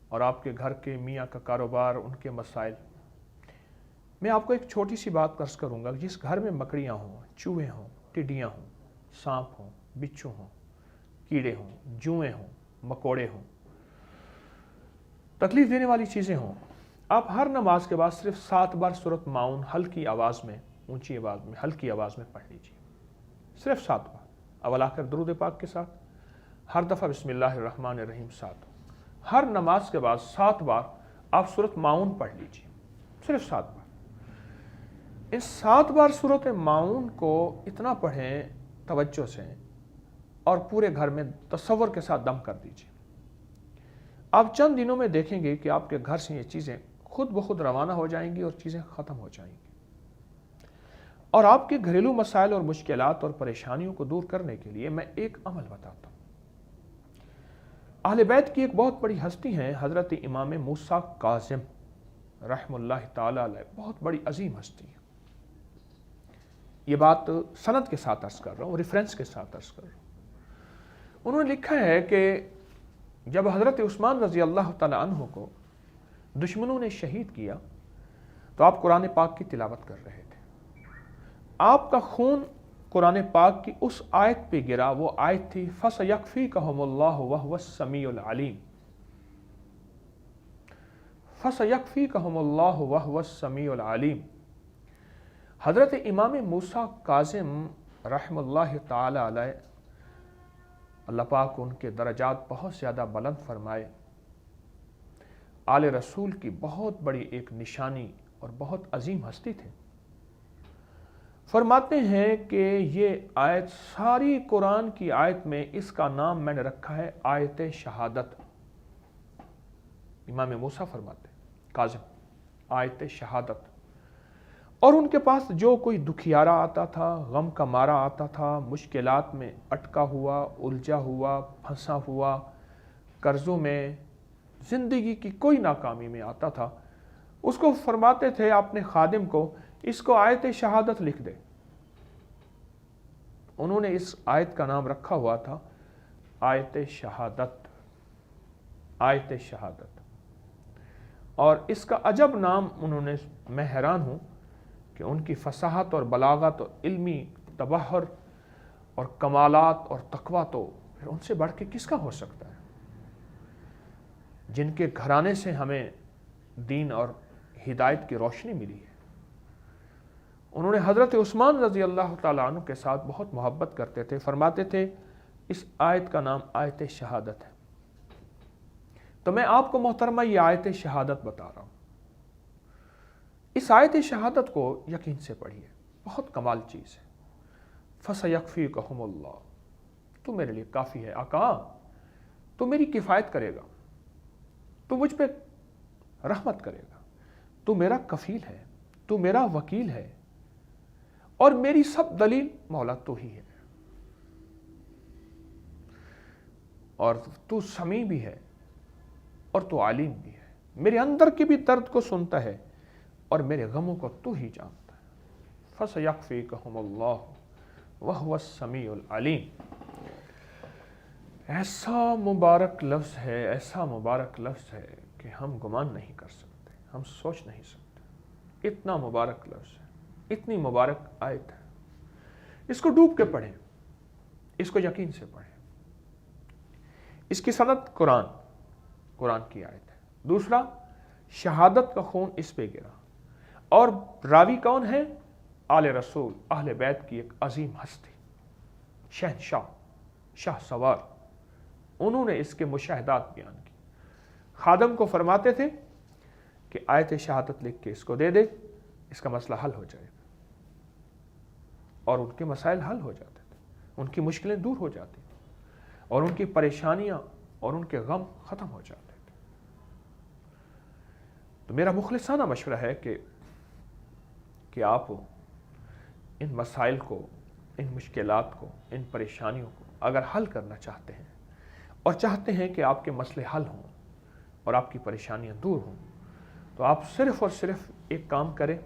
اور آپ کے گھر کے میاں کا کاروبار، ان کے مسائل۔ میں آپ کو ایک چھوٹی سی بات عرض کروں گا، جس گھر میں مکڑیاں ہوں، چوہے ہوں، ٹڈیاں ہوں، سانپ ہوں، بچھو ہوں، کیڑے ہوں، جوئیں ہوں، مکوڑے ہوں، تکلیف دینے والی چیزیں ہوں، آپ ہر نماز کے بعد صرف 7 بار سورۃ معون ہلکی آواز میں، اونچی آواز میں، ہلکی آواز میں پڑھ لیجیے، صرف 7 بار، اول آخر درود پاک کے ساتھ، ہر دفعہ بسم اللہ الرحمن الرحیم ساتھ، ہر نماز کے بعد 7 بار آپ سورۃ معون پڑھ لیجیے، صرف 7 بار۔ ان 7 بار سورۃ معون کو اتنا پڑھیں توجہ سے، اور پورے گھر میں تصور کے ساتھ دم کر دیجیے۔ آپ چند دنوں میں دیکھیں گے کہ آپ کے گھر سے یہ چیزیں خود بخود روانہ ہو جائیں گی اور چیزیں ختم ہو جائیں گی۔ اور آپ کے گھریلو مسائل اور مشکلات اور پریشانیوں کو دور کرنے کے لیے میں ایک عمل بتاتا ہوں۔ اہل بیت کی ایک بہت بڑی ہستی ہیں حضرت امام موسیٰ کاظم رحم اللہ تعالی علیہ، بہت بڑی عظیم ہستی ہے۔ یہ بات سند کے ساتھ عرض کر رہا ہوں، ریفرنس کے ساتھ عرض کر رہا ہوں۔ انہوں نے لکھا ہے کہ جب حضرت عثمان رضی اللہ تعالی عنہ کو دشمنوں نے شہید کیا تو آپ قرآن پاک کی تلاوت کر رہے تھے۔ آپ کا خون قرآن پاک کی اس آیت پہ گرا، وہ آیت تھی فَسَيَكْفِيكَهُمُ اللَّهُ وَهُوَ السَّمِيعُ الْعَلِيمُ، فَسَيَكْفِيكَهُمُ اللَّهُ وَهُوَ السَّمِيعُ الْعَلِيمُ۔ حضرت امام موسیٰ کاظم رحم اللہ تعالی علیہ، اللہ پاک ان کے درجات بہت زیادہ بلند فرمائے، آل رسول کی بہت بڑی ایک نشانی اور بہت عظیم ہستی تھے۔ فرماتے ہیں کہ یہ آیت ساری قرآن کی آیت میں اس کا نام میں نے رکھا ہے آیت شہادت۔ امام موسیٰ فرماتے ہیں کاظم آیت شہادت۔ اور ان کے پاس جو کوئی دکھیارا آتا تھا، غم کا مارا آتا تھا، مشکلات میں اٹکا ہوا، الجھا ہوا، پھنسا ہوا، قرضوں میں، زندگی کی کوئی ناکامی میں آتا تھا، اس کو فرماتے تھے اپنے خادم کو، اس کو آیت شہادت لکھ دے۔ انہوں نے اس آیت کا نام رکھا ہوا تھا آیت شہادت، آیت شہادت۔ اور اس کا عجب نام انہوں نے، میں حیران ہوں کہ ان کی فصاحت اور بلاغت اور علمی تبحر اور کمالات اور تقویٰ تو پھر ان سے بڑھ کے کس کا ہو سکتا ہے، جن کے گھرانے سے ہمیں دین اور ہدایت کی روشنی ملی ہے۔ انہوں نے حضرت عثمان رضی اللہ تعالیٰ عنہ کے ساتھ بہت محبت کرتے تھے، فرماتے تھے اس آیت کا نام آیت شہادت ہے۔ تو میں آپ کو محترمہ یہ آیت شہادت بتا رہا ہوں۔ اس آیت شہادت کو یقین سے پڑھیے، بہت کمال چیز ہے۔ فَسَيَكْفِيكَهُمُ اللَّهُ، تو میرے لیے کافی ہے آقا، تو میری کفایت کرے گا، تو مجھ پہ رحمت کرے گا، تو میرا کفیل ہے، تو میرا وکیل ہے، اور میری سب دلیل مولا تو ہی ہے، اور تو سمیع بھی ہے اور تو عالم بھی ہے، میرے اندر کے بھی درد کو سنتا ہے اور میرے غموں کو تو ہی جانتا ہے۔ فَسَيَكْفِيكَهُمُ اللَّهُ وَهُوَ السَّمِيعُ الْعَلِيمُ۔ ایسا مبارک لفظ ہے، ایسا مبارک لفظ ہے کہ ہم گمان نہیں کر سکتے، ہم سوچ نہیں سکتے، اتنا مبارک لفظ ہے، اتنی مبارک آیت ہے۔ اس کو ڈوب کے پڑھیں، اس کو یقین سے پڑھیں۔ اس کی سند قرآن کی آیت ہے۔ دوسرا، شہادت کا خون اس پہ گرا، اور راوی کون ہے؟ آل رسول، اہل بیت کی ایک عظیم ہستی، شہنشاہ، شاہ سوار۔ انہوں نے اس کے مشاہدات بیان کی۔ خادم کو فرماتے تھے کہ آیت شہادت لکھ کے اس کو دے دے، اس کا مسئلہ حل ہو جائے گا، اور ان کے مسائل حل ہو جاتے تھے، ان کی مشکلیں دور ہو جاتی، اور ان کی پریشانیاں اور ان کے غم ختم ہو جاتے تھے۔ تو میرا مخلصانہ مشورہ ہے کہ آپ ان مسائل کو، ان مشکلات کو، ان پریشانیوں کو اگر حل کرنا چاہتے ہیں، اور چاہتے ہیں کہ آپ کے مسئلے حل ہوں اور آپ کی پریشانیاں دور ہوں، تو آپ صرف اور صرف ایک کام کریں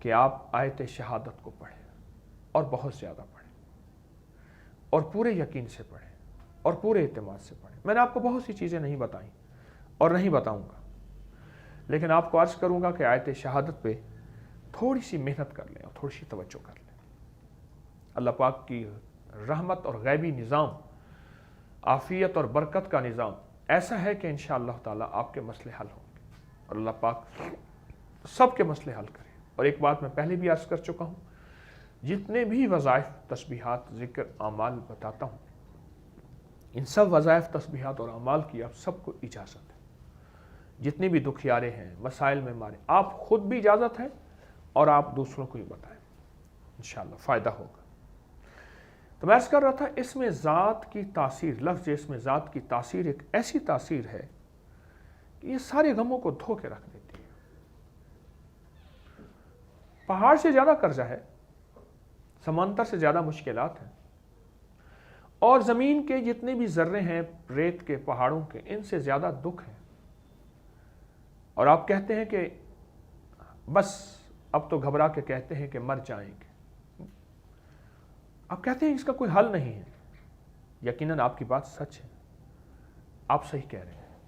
کہ آپ آیت شہادت کو پڑھیں، اور بہت زیادہ پڑھیں، اور پورے یقین سے پڑھیں، اور پورے اعتماد سے پڑھیں۔ میں نے آپ کو بہت سی چیزیں نہیں بتائیں، اور نہیں بتاؤں گا، لیکن آپ کو عرض کروں گا کہ آیت شہادت پہ تھوڑی سی محنت کر لیں اور تھوڑی سی توجہ کر لیں۔ اللہ پاک کی رحمت اور غیبی نظام، عافیت اور برکت کا نظام ایسا ہے کہ انشاءاللہ تعالیٰ آپ کے مسئلے حل ہوں گے، اور اللہ پاک سب کے مسئلے حل کرے۔ اور ایک بات میں پہلے بھی عرض کر چکا ہوں، جتنے بھی وظائف، تسبیحات، ذکر، اعمال بتاتا ہوں، ان سب وظائف، تسبیحات اور اعمال کی آپ سب کو اجازت ہے۔ جتنے بھی دکھیارے ہیں، مسائل میں مارے، آپ خود بھی اجازت ہے اور آپ دوسروں کو بھی بتائیں، انشاءاللہ فائدہ ہوگا۔ تو میں عرض کر رہا تھا، اس میں ذات کی تاثیر، لفظ اس میں ذات کی تاثیر ایک ایسی تاثیر ہے کہ یہ سارے غموں کو دھو کے رکھ دیتی ہے۔ پہاڑ سے زیادہ قرضہ ہے، سمندر سے زیادہ مشکلات ہیں، اور زمین کے جتنے بھی ذرے ہیں، ریت کے، پہاڑوں کے، ان سے زیادہ دکھ ہے۔ اور آپ کہتے ہیں کہ بس اب تو گھبرا کے کہتے ہیں کہ مر جائیں گے، آپ کہتے ہیں اس کا کوئی حل نہیں ہے۔ یقیناً آپ کی بات سچ ہے، آپ صحیح کہہ رہے ہیں،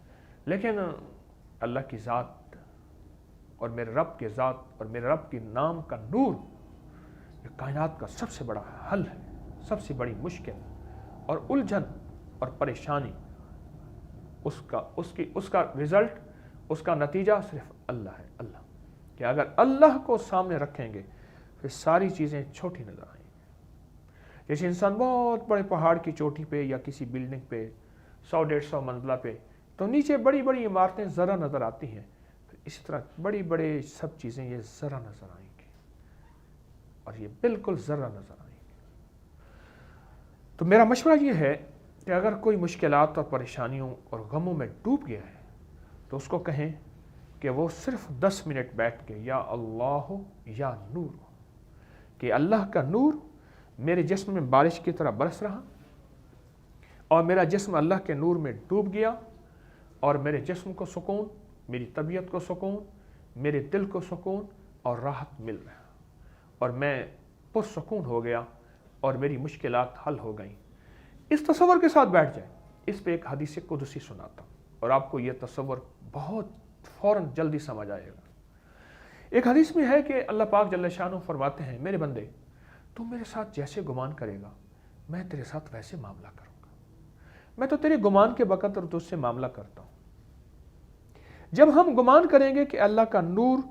لیکن اللہ کی ذات اور میرے رب کے ذات اور میرے رب کے نام کا نور یہ کائنات کا سب سے بڑا حل ہے، سب سے بڑی مشکل اور الجھن اور پریشانی، اس کا رزلٹ، اس کا نتیجہ صرف اللہ ہے۔ اللہ کہ اگر اللہ کو سامنے رکھیں گے پھر ساری چیزیں چھوٹی نظر آئیں گی۔ جیسے انسان بہت بڑے پہاڑ کی چوٹی پہ یا کسی بلڈنگ پہ 100-150 منزلہ پہ، تو نیچے بڑی بڑی عمارتیں ذرا نظر آتی ہیں، پھر اسی طرح بڑی بڑے سب چیزیں یہ ذرا نظر آئیں گی، اور یہ بالکل ذرا نظر آئیں گی۔ تو میرا مشورہ یہ ہے کہ اگر کوئی مشکلات اور پریشانیوں اور غموں میں ڈوب گیا ہے تو اس کو کہیں کہ وہ صرف 10 منٹ بیٹھ کے یا اللہ یا نور، کہ اللہ کا نور میرے جسم میں بارش کی طرح برس رہا، اور میرا جسم اللہ کے نور میں ڈوب گیا، اور میرے جسم کو سکون، میری طبیعت کو سکون، میرے دل کو سکون اور راحت مل رہا، اور میں پرسکون ہو گیا اور میری مشکلات حل ہو گئیں۔ اس تصور کے ساتھ بیٹھ جائیں۔ اس پہ ایک حدیث قدسی سناتا ہوں اور آپ کو یہ تصور بہت فوراً جلدی سمجھ آئے گا۔ ایک حدیث میں ہے کہ اللہ پاک جل شانہ فرماتے ہیں، میرے بندے تو میرے ساتھ جیسے گمان کرے گا میں تیرے ساتھ ویسے معاملہ کروں گا، میں تو تیرے گمان کے بقدر تجھ سے معاملہ کرتا ہوں۔ جب ہم گمان کریں گے کہ اللہ کا نور